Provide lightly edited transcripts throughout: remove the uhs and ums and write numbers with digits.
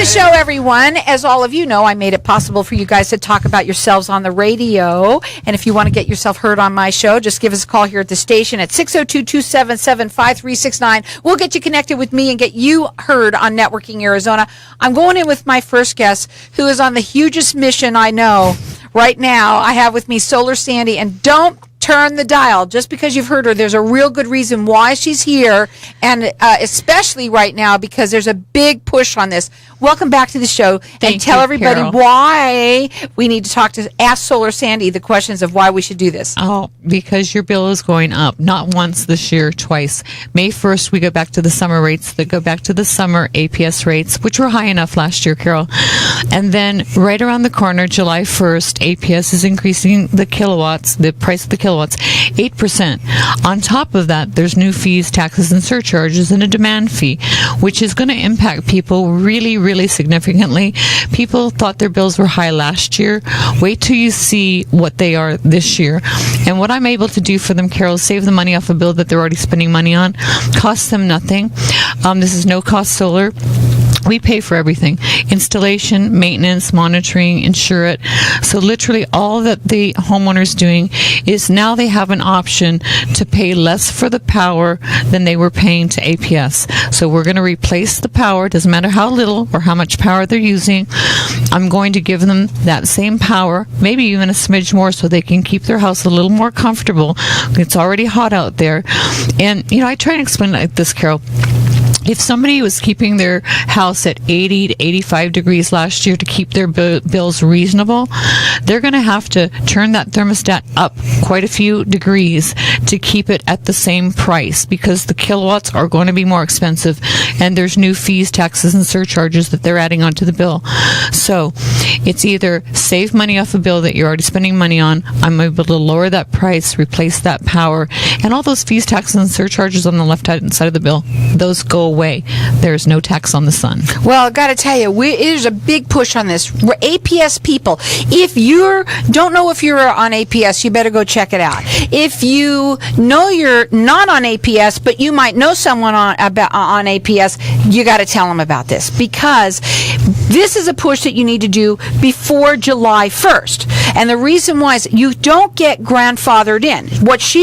the show, everyone. As all of you know, I made it possible for you guys to talk about yourselves on the radio. And if you want to get yourself heard on my show, just give us a call here at the station at 602-277-5369. We'll get you connected with me and get you heard on Networking Arizona. I'm going in with my first guest, who is on the hugest mission I know right now. I have with me Solar Sandy, and don't turn the dial. Just because you've heard her, there's a real good reason why she's here, and especially right now because there's a big push on this. Welcome back to the show. And tell everybody Carol. why we need to ask Solar Sandy the questions of why we should do this. Oh, because your bill is going up, not once this year, twice. May 1st, we go back to the summer rates that go back to the summer APS rates, which were high enough last year, Carol. And then right around the corner, July 1st, APS is increasing the kilowatts, the price of the kilowatts, 8%. On top of that, there's new fees, taxes, and surcharges, and a demand fee, which is going to impact people really, really significantly. People thought their bills were high last year. Wait till you see what they are this year. And what I'm able to do for them, Carol, is save the money off a bill that they're already spending money on. Costs them nothing. This is no-cost solar. We pay for everything. Installation, maintenance, monitoring, insure it. So literally all that the homeowner's doing is now they have an option to pay less for the power than they were paying to APS. So we're going to replace the power. Doesn't matter how little or how much power they're using. I'm going to give them that same power, maybe even a smidge more, so they can keep their house a little more comfortable. It's already hot out there. And, I try and explain it like this, Carol. If somebody was keeping their house at 80 to 85 degrees last year to keep their bills reasonable, they're going to have to turn that thermostat up quite a few degrees to keep it at the same price, because the kilowatts are going to be more expensive, and there's new fees, taxes, and surcharges that they're adding onto the bill. So it's either save money off a bill that you're already spending money on. I'm able to lower that price, replace that power, and all those fees, taxes, and surcharges on the left-hand side of the bill, those go away. There's no tax on the sun. Well, I got to tell you, there's a big push on this. We're APS people. If you don't know if you're on APS, you better go check it out. If you know you're not on APS, but you might know someone on APS, you got to tell them about this, because this is a push that you need to do before July 1st. And the reason why is you don't get grandfathered in. What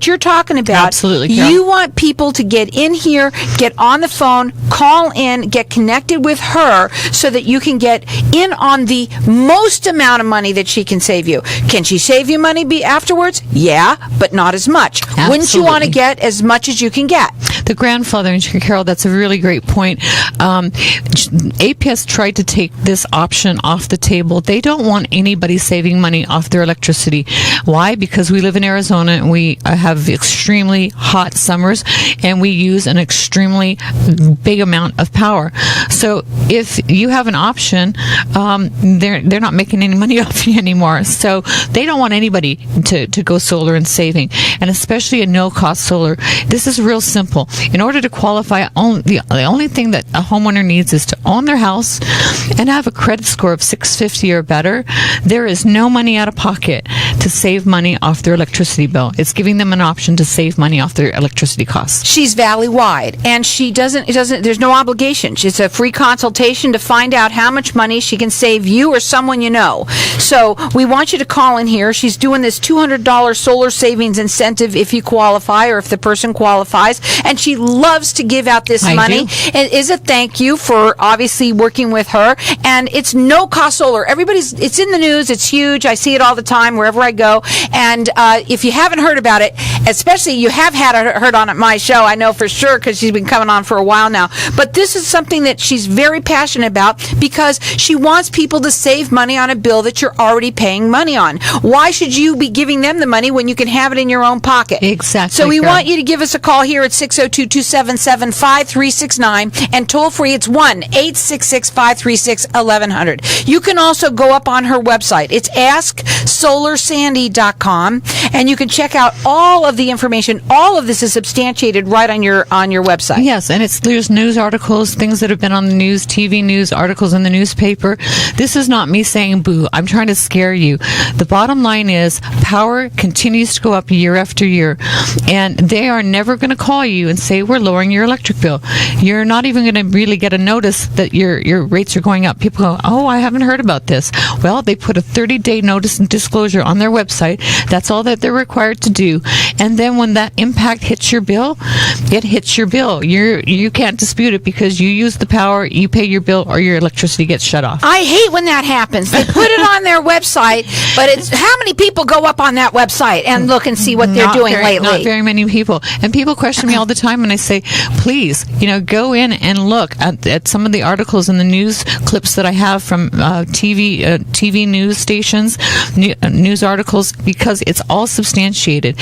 you're talking about. Absolutely, Carol. You want people to get in here, get on the phone, call in, get connected with her so that you can get in on the most amount of money that she can save you. Can she save you money afterwards? Yeah, but not as much. Absolutely. Wouldn't you want to get as much as you can get? The grandfathering, Carol, that's a really great point. APS tried to take this option off the table. They don't want anybody saving money off their electricity. Why? Because we live in Arizona and we have extremely hot summers, and we use an extremely big amount of power. So if you have an option, they're not making any money off you anymore. So they don't want anybody to go solar and saving, and especially a no-cost solar. This is real simple. In order to qualify, the only thing that a homeowner needs is to own their house and have a credit score of 650 or better. There is no money out of pocket to save money off their electricity bill. It's giving them an option to save money off their electricity costs. She's valley-wide, and there's no obligation. It's a free consultation to find out how much money she can save you or someone you know. So we want you to call in here. She's doing this $200 solar savings incentive if you qualify, or if the person qualifies, and she loves to give out this money. It is a thank you for obviously working with her, and it's no-cost solar. It's in the news. It's huge. I see it all the time wherever I go, and if you haven't heard about it, especially you have heard on my show, I know for sure, because she's been coming on for a while now, but this is something that she's very passionate about, because she wants people to save money on a bill that you're already paying money on. Why should you be giving them the money when you can have it in your own pocket? Exactly. So we want you to give us a call here at 602-277-5369, and toll free, it's 1-866-536-1100. You can also go up on her website. It's AskSolarSandy.com, and you can check out all of the information. All of this is substantiated right on your website. Yes, and there's news articles, things that have been on the news, TV news, articles in the newspaper. This is not me saying boo. I'm trying to scare you. The bottom line is power continues to go up year after year, and they are never going to call you and say, we're lowering your electric bill. You're not even going to really get a notice that your rates are going up. People go, oh, I haven't heard about this. Well, they put a 30-day notice and disclosure on their website. That's all that they're required to do. And then when that impact hits your bill, it hits your bill. You can't dispute it because you use the power, you pay your bill, or your electricity gets shut off. I hate when that happens. They put it on their website, but it's how many people go up on that website and look and see what they're doing lately? Not very many people. And people question me all the time, and I say, please, go in and look at some of the articles and the news clips that I have from TV news stations, news articles, because it's all substantiated.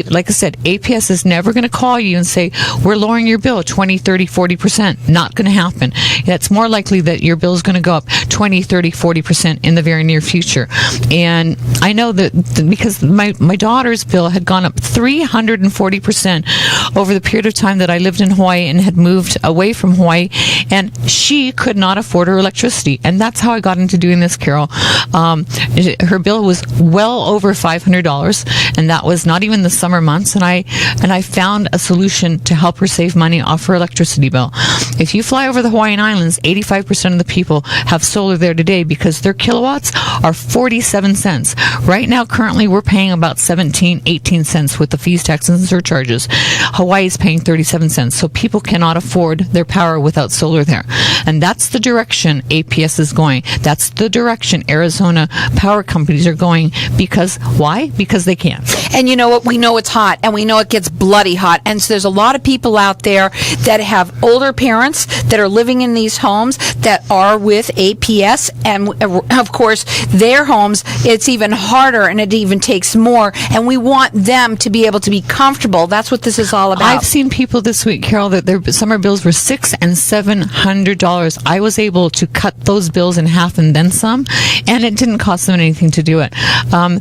Like I said, APS is never going to call you and say, we're lowering your bill 20, 30, 40%. Not going to happen. It's more likely that your bill is going to go up 20, 30, 40% in the very near future. And I know that because my daughter's bill had gone up 340% over the period of time that I lived in Hawaii and had moved away from Hawaii, and she could not afford her electricity. And that's how I got into doing this, Carol. Her bill was well over $500, and that was not even the summer months. And I found a solution to help her save money off her electricity bill. If you fly over the Hawaiian Islands, 85% of the people have solar there today because their kilowatts are 47 cents. Right now, currently, we're paying about 17, 18 cents with the fees, taxes, and surcharges. Hawaii is paying 37 cents, so people cannot afford their power without solar there. And that's the direction APS is going. That's the direction Arizona power companies are going. Because, why? Because they can. And you know what? We know it's hot, and we know it gets bloody hot. And so there's a lot of people out there that have older parents that are living in these homes that are with APS. And of course, their homes, it's even harder and it even takes more. And we want them to be able to be comfortable. That's what this is all about. I've seen people this week, Carol, that their summer bills were $600 and $700. I was able to cut those bills in half and then some, and it didn't cost them anything to do it.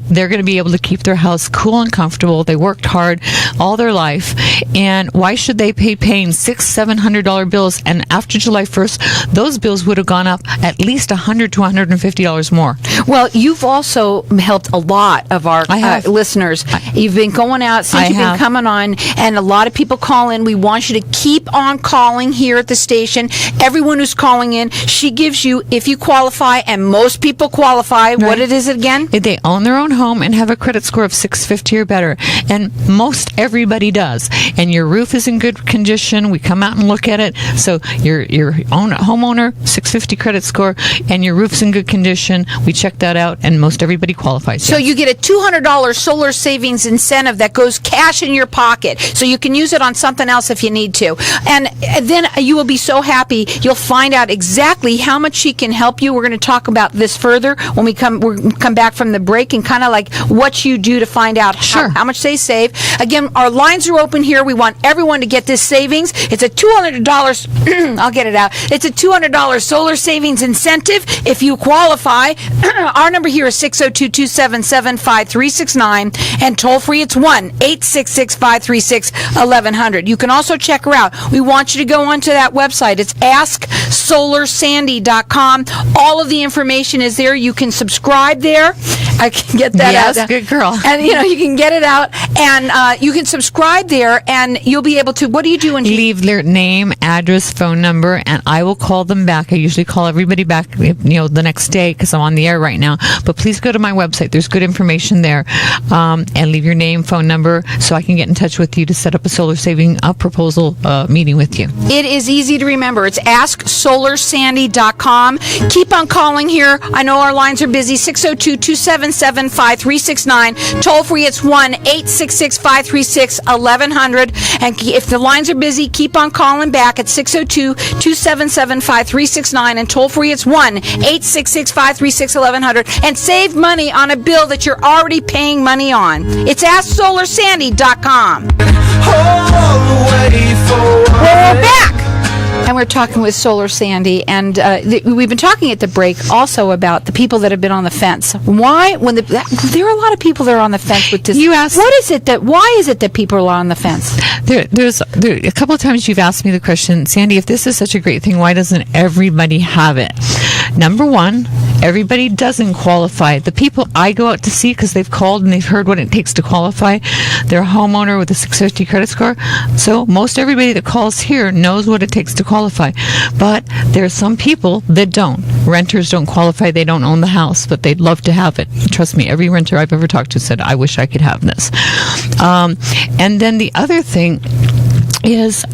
They're going to be able to keep their house cool and comfortable. They worked hard all their life, and why should they paying $600-700 bills? And after July 1st, those bills would have gone up at least $100 to $150 more. Well, you've also helped a lot of our listeners. You've been going out since you've been coming on, and a lot of people call in. We want you to keep on calling here at the station. Everyone who's calling in, she gives you, if you qualify, and most people qualify, right. What it is again? They own their own home and have a credit score of 650 or better, and most everybody does. And your roof is in good condition. We come out and look at it. So your own homeowner, 650 credit score, and your roof's in good condition. We check that out, and most everybody qualifies. So you get a $200 solar savings incentive that goes cash in your pocket, so you can use it on something else if you need to. And then you will be so happy. You'll find out exactly how much she can help you. We're going to talk about this further when we come back from the break, and kind of like what you do to find out how much they save. Again, our lines are open here. We want everyone to get this savings. It's a $200. I'll get it out. It's a $200 solar savings incentive if you qualify. Our number here is 602-277-5369, and toll free it's 1-866-536-1100. You can also check her out. We want you to go onto that website. It's AskSolarSandy.com. All of the information is there. You can subscribe there. I can get that out. Yes, good girl. And you can get it out, and you can subscribe there, and you'll be able to. What do you do when you leave their name, address, phone number, and I will call them back. I usually call everybody back, the next day because I'm on the air right now. But please go to my website. There's good information there, and leave your name, phone number, so I can get in touch with you to set up a solar saving proposal meeting with you. It is easy to remember. It's AskSolarSandy.com. Keep on calling here. I know our lines are busy. 602-277-5369. Toll free, it's 1-866-536-1100. And if the lines are busy, keep on calling back at 602-277-5369. And toll free, it's 1-866-536-1100. And save money on a bill that you're already paying money on. It's AskSolarSandy.com. Well, we're back. And and we're talking with Solar Sandy, and we've been talking at the break also about the people that have been on the fence. Why, when there are a lot of people that are on the fence with this. You asked, why is it that people are on the fence? There's a couple of times you've asked me the question, Sandy, if this is such a great thing, why doesn't everybody have it? Number one, everybody doesn't qualify. The people I go out to see, because they've called and they've heard what it takes to qualify, they're a homeowner with a 650 credit score. So most everybody that calls here knows what it takes to qualify. But there are some people that don't. Renters don't qualify. They don't own the house, but they'd love to have it. Trust me, every renter I've ever talked to said, I wish I could have this. And then the other thing is,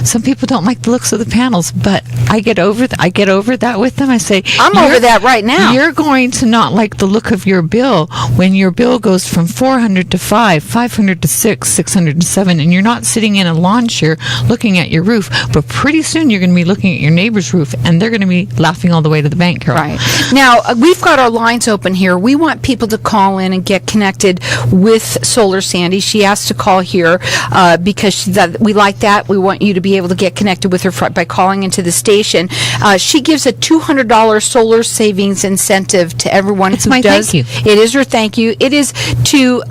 some people don't like the looks of the panels, but I get over that with them. I say, I'm over that right now. You're going to not like the look of your bill when your bill goes from $400 to $500, $500 to $600, $600 to $700, and you're not sitting in a lawn chair looking at your roof. But pretty soon you're going to be looking at your neighbor's roof, and they're going to be laughing all the way to the bank, Carol. Right. Now, we've got our lines open here. We want people to call in and get connected with Solar Sandy. She asked to call here because we like that. We want you to be able to get connected with her by calling into the station. She gives a $200 solar savings incentive to everyone it's who my does. Thank you. It is her thank you. It is to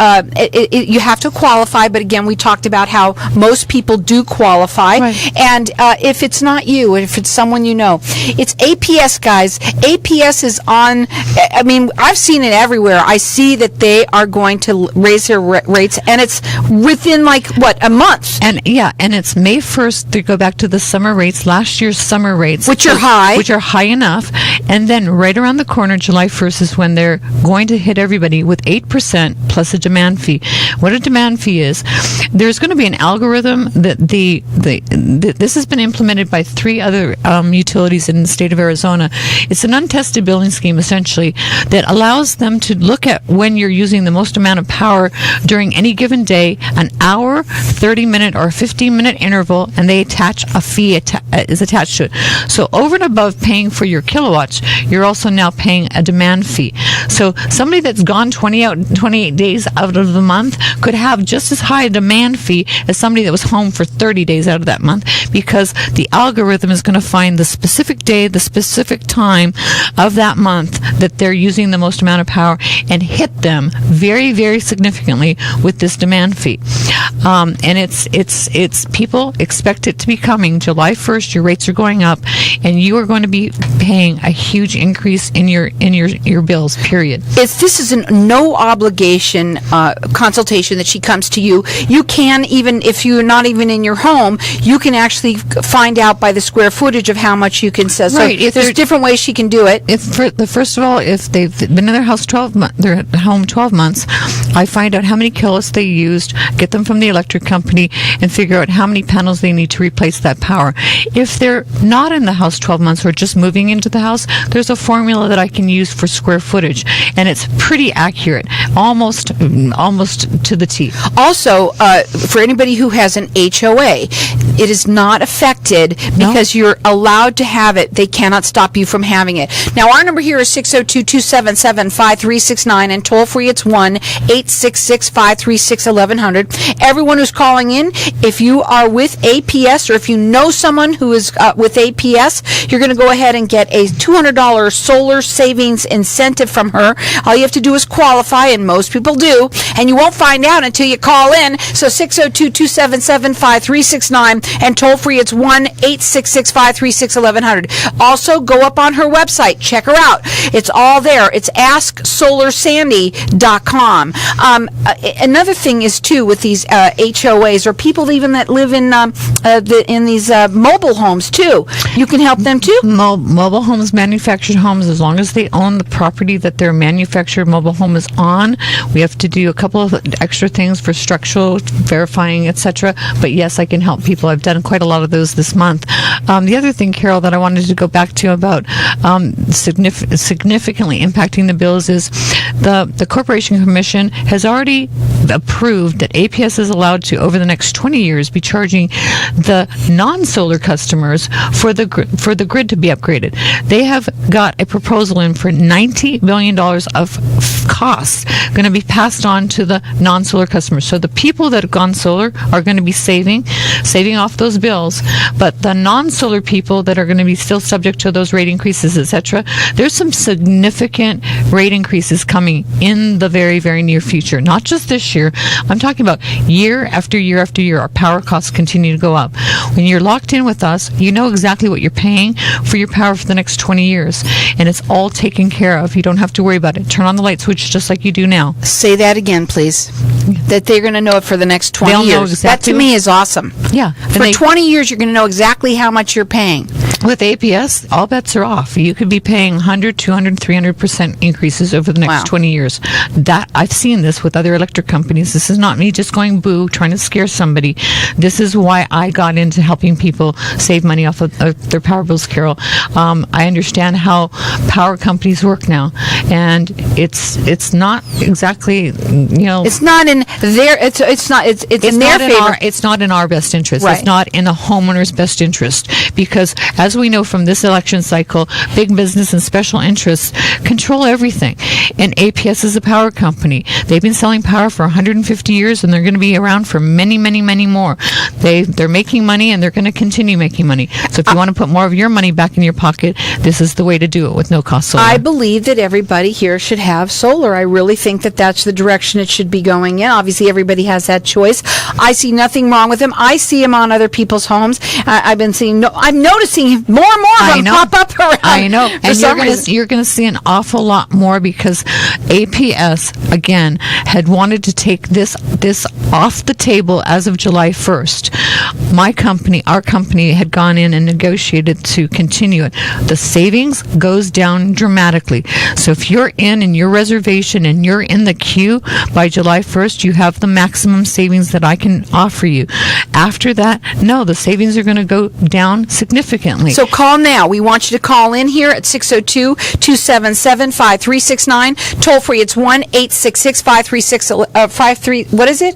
you have to qualify, but again, we talked about how most people do qualify. Right. And if it's not you, if it's someone you know, it's APS, guys. APS is on. I mean, I've seen it everywhere. I see that they are going to raise their rates, and it's within a month. And it's May 1st to go back to the summer rates, last year's summer rates. Which are high enough. And then right around the corner, July 1st is when they're going to hit everybody with 8% plus a demand fee. What a demand fee is, there's going to be an algorithm that this has been implemented by 3 other utilities in the state of Arizona. It's an untested billing scheme, essentially, that allows them to look at when you're using the most amount of power during any given day, an hour, 30-minute, or 15-minute interval, and they attach a fee is attached to it. So over and above paying for your kilowatts, you're also now paying a demand fee. So somebody that's gone 28 days out of the month could have just as high a demand fee as somebody that was home for 30 days out of that month, because the algorithm is going to find the specific day, the specific time of that month that they're using the most amount of power and hit them very, very significantly with this demand fee. And it's people expect it to be coming July 1st. Your rates are going up, and you are going to be paying a huge increase in your bills, period. This is a no obligation consultation that she comes to you. You can, even if you're not even in your home, you can actually find out by the square footage of how much you can sell. Right. So there's different ways she can do it. First of all, if they've been in their house 12 months, I find out how many kilowatts they used, get them from the electric company, and figure out how many panels they need to replace that power. If they're not in the house 12 months or just moving into the house, there's a formula that I can use for square footage, and it's pretty accurate, almost to the T. Also, for anybody who has an HOA, it is not affected because you're allowed to have it. They cannot stop you from having it. Now, our number here is 602-277-5369, and toll free it's 1-866-536-1100. Everyone who's calling in, if you are with APS or if you know someone who is with APS, you're going to go ahead and get a $200 solar savings incentive from her. All you have to do is qualify, and most people do, and you won't find out until you call in. So 602-277-5369, and toll free it's 1-866-536-1100. Also, go up on her website, check her out. It's all there. It's AskSolarSandy.com. Another thing is too with these HOAs, or people even that live in these mobile homes too. You can help them too. Mobile homes, manufactured homes, as long as they own the property that their manufactured mobile home is on, we have to do a couple of extra things for structural verifying, etc. But yes, I can help people. I've done quite a lot of those this month. The other thing, Carol, that I wanted to go back to about significantly impacting the bills is the Corporation Commission has already approved that APS is allowed to, over the next 20 years, be charging the non-solar customers for the grid to be upgraded. They have got a proposal in for $90 billion of costs going to be passed on to the non-solar customers. So the people that have gone solar are going to be saving off those bills. bills. But the non-solar people that are going to be still subject to those rate increases, etc., there's some significant rate increases coming in the very, very near future. Not just this year. I'm talking about year after year after year. Our power costs continue to go up. When you're locked in with us, you know exactly what you're paying for your power for the next 20 years. And it's all taken care of. You don't have to worry about it. Turn on the light switch just like you do now. Say that again, please. That they're going to know it for the next 20 They'll know years. exactly That to me is awesome. Yeah. For 20 years, you're going to know exactly how much you're paying. With APS, all bets are off. You could be paying 100, 200, 300% increases over the next Wow. 20 years. That I've seen this with other electric companies. This is not me just going boo, trying to scare somebody. This is why I got into helping people save money off of their power bills, Carol. I understand how power companies work now, and it's not exactly, It's not in their. It's in their favor. It's not in our best interest. Right. It's not in the homeowner's best interest, because as we know from this election cycle, big business and special interests control everything. And APS is a power company. They've been selling power for 150 years, and they're going to be around for many, many, many more. They're making money, and they're going to continue making money. So if you want to put more of your money back in your pocket, this is the way to do it with no cost solar. I believe that everybody here should have solar. I really think that that's the direction it should be going in. Obviously, everybody has that choice. I see nothing wrong with them. I see them on other people's homes. I'm noticing more and more of them pop up around. I know. For And some reason. you're going to see an awful lot more, because APS, again, had wanted to take this off the table as of July 1st. Our company had gone in and negotiated to continue it. The savings goes down dramatically. So if you're in your reservation and you're in the queue by July 1st, you have the maximum savings that I can offer you. After that, no, the savings are going to go down significantly. So call now. We want you to call in here at 602-277-5369. Toll free, it's 1-866-536-53. What is it?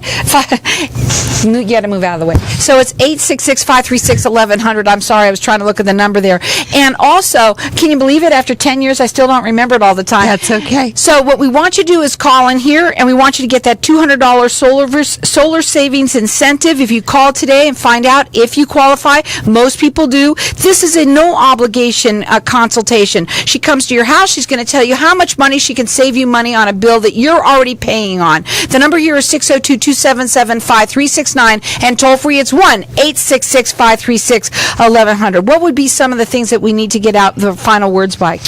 You got to move out of the way. So it's 866-536-1100. I'm sorry, I was trying to look at the number there. And also, can you believe it? After 10 years, I still don't remember it all the time. That's okay. So what we want you to do is call in here, and we want you to get that $200 solar savings incentive. If you call today and find out if you qualify, most people do. This is a no obligation consultation. She comes to your house. She's going to tell you how much money she can save you money on a bill that you're already paying on. The number here is 602-277-5369, and toll free it's 1-866-536-1100. What would be some of the things that we need to get out the final words by?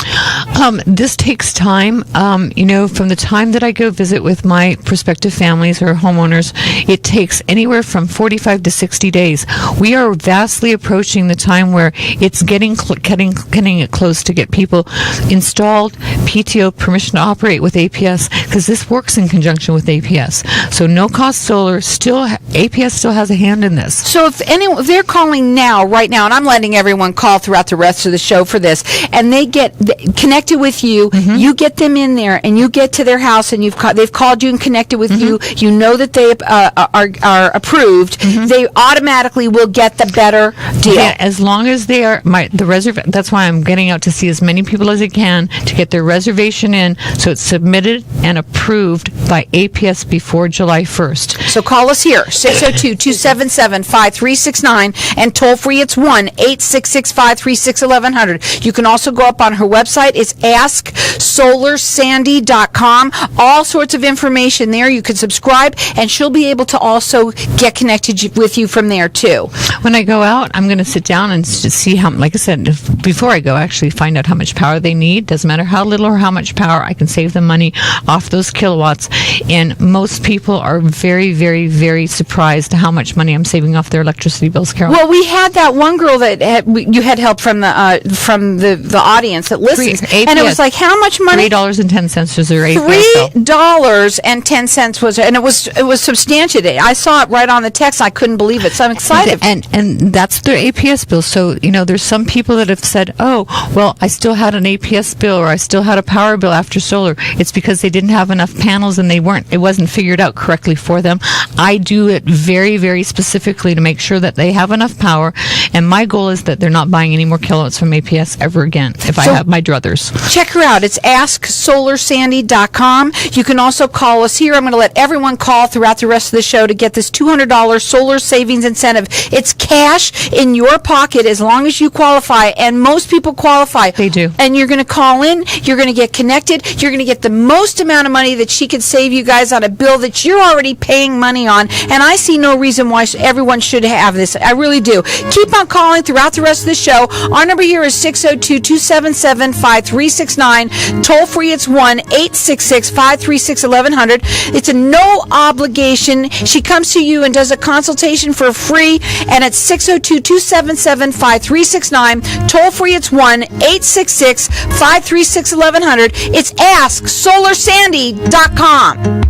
This takes time. From the time that I go visit with my prospective families or homeowners, it takes anywhere from 45 to 60 days. We are vastly approaching the time where it's getting it close to get people installed, PTO, permission to operate with APS, because this works in conjunction with APS. So no cost solar, APS still has a hand in this. So if they're calling right now, and I'm letting everyone call throughout the rest of the show for this, and they get connected with you, you get them in there, and you get to their house, and they've called you and connected with you. You know that they are approved. They automatically will get the better deal. Yeah, as long as they are that's why I'm getting out to see as many people as I can to get their reservation in, so it's submitted and approved by APS before July 1st. So call us here, 602-277-5369, and toll free it's 1-866-536-1100. You can also go up on her website. It's AskSolarSandy.com. All sorts of information there. You can subscribe, and she'll be able to also get connected with you from there too. When I go out, I'm going to sit down and see how, like I said, before I go, actually find out how much power they need. Doesn't matter how little or how much power, I can save them money off those kilowatts. And most people are very, very, very surprised at how much money I'm saving off their electricity bills, Carol. Well, we had that one girl that you had help from the audience that listens, and it was like, how much money? $3.10 was their APS bill. $3.10 was, and it was substantiated. I saw it right on the text. I couldn't believe it, so I'm excited. And that's their APS bill. So there's some people that have said, "Oh, well, I still had an APS bill, or I still had a power bill after solar." It's because they didn't have enough panels, and it wasn't figured out correctly for them. I do it very, very specifically to make sure that they have enough power, and my goal is that they're not buying any more kilowatts from APS ever again if I have my druthers. Check her out. It's AskSolarSandy.com. You can also call us here. I'm going to let everyone call throughout the rest of the show to get this $200 solar savings incentive. It's cash in your pocket as long as you qualify, and most people qualify. They do. And you're going to call in, you're going to get connected, you're going to get the most amount of money that she could save you guys on a bill that you're already paying money on, and I see no reason why everyone should have this. I really do. Keep on calling throughout the rest of the show. Our number here is 602-277-5369. Toll free, it's 1-866-536-1100. It's a no obligation. She comes to you and does a consultation for free, and it's 602-277-5369. Toll free, it's 1-866-536-1100. It's AskSolarSandy.com.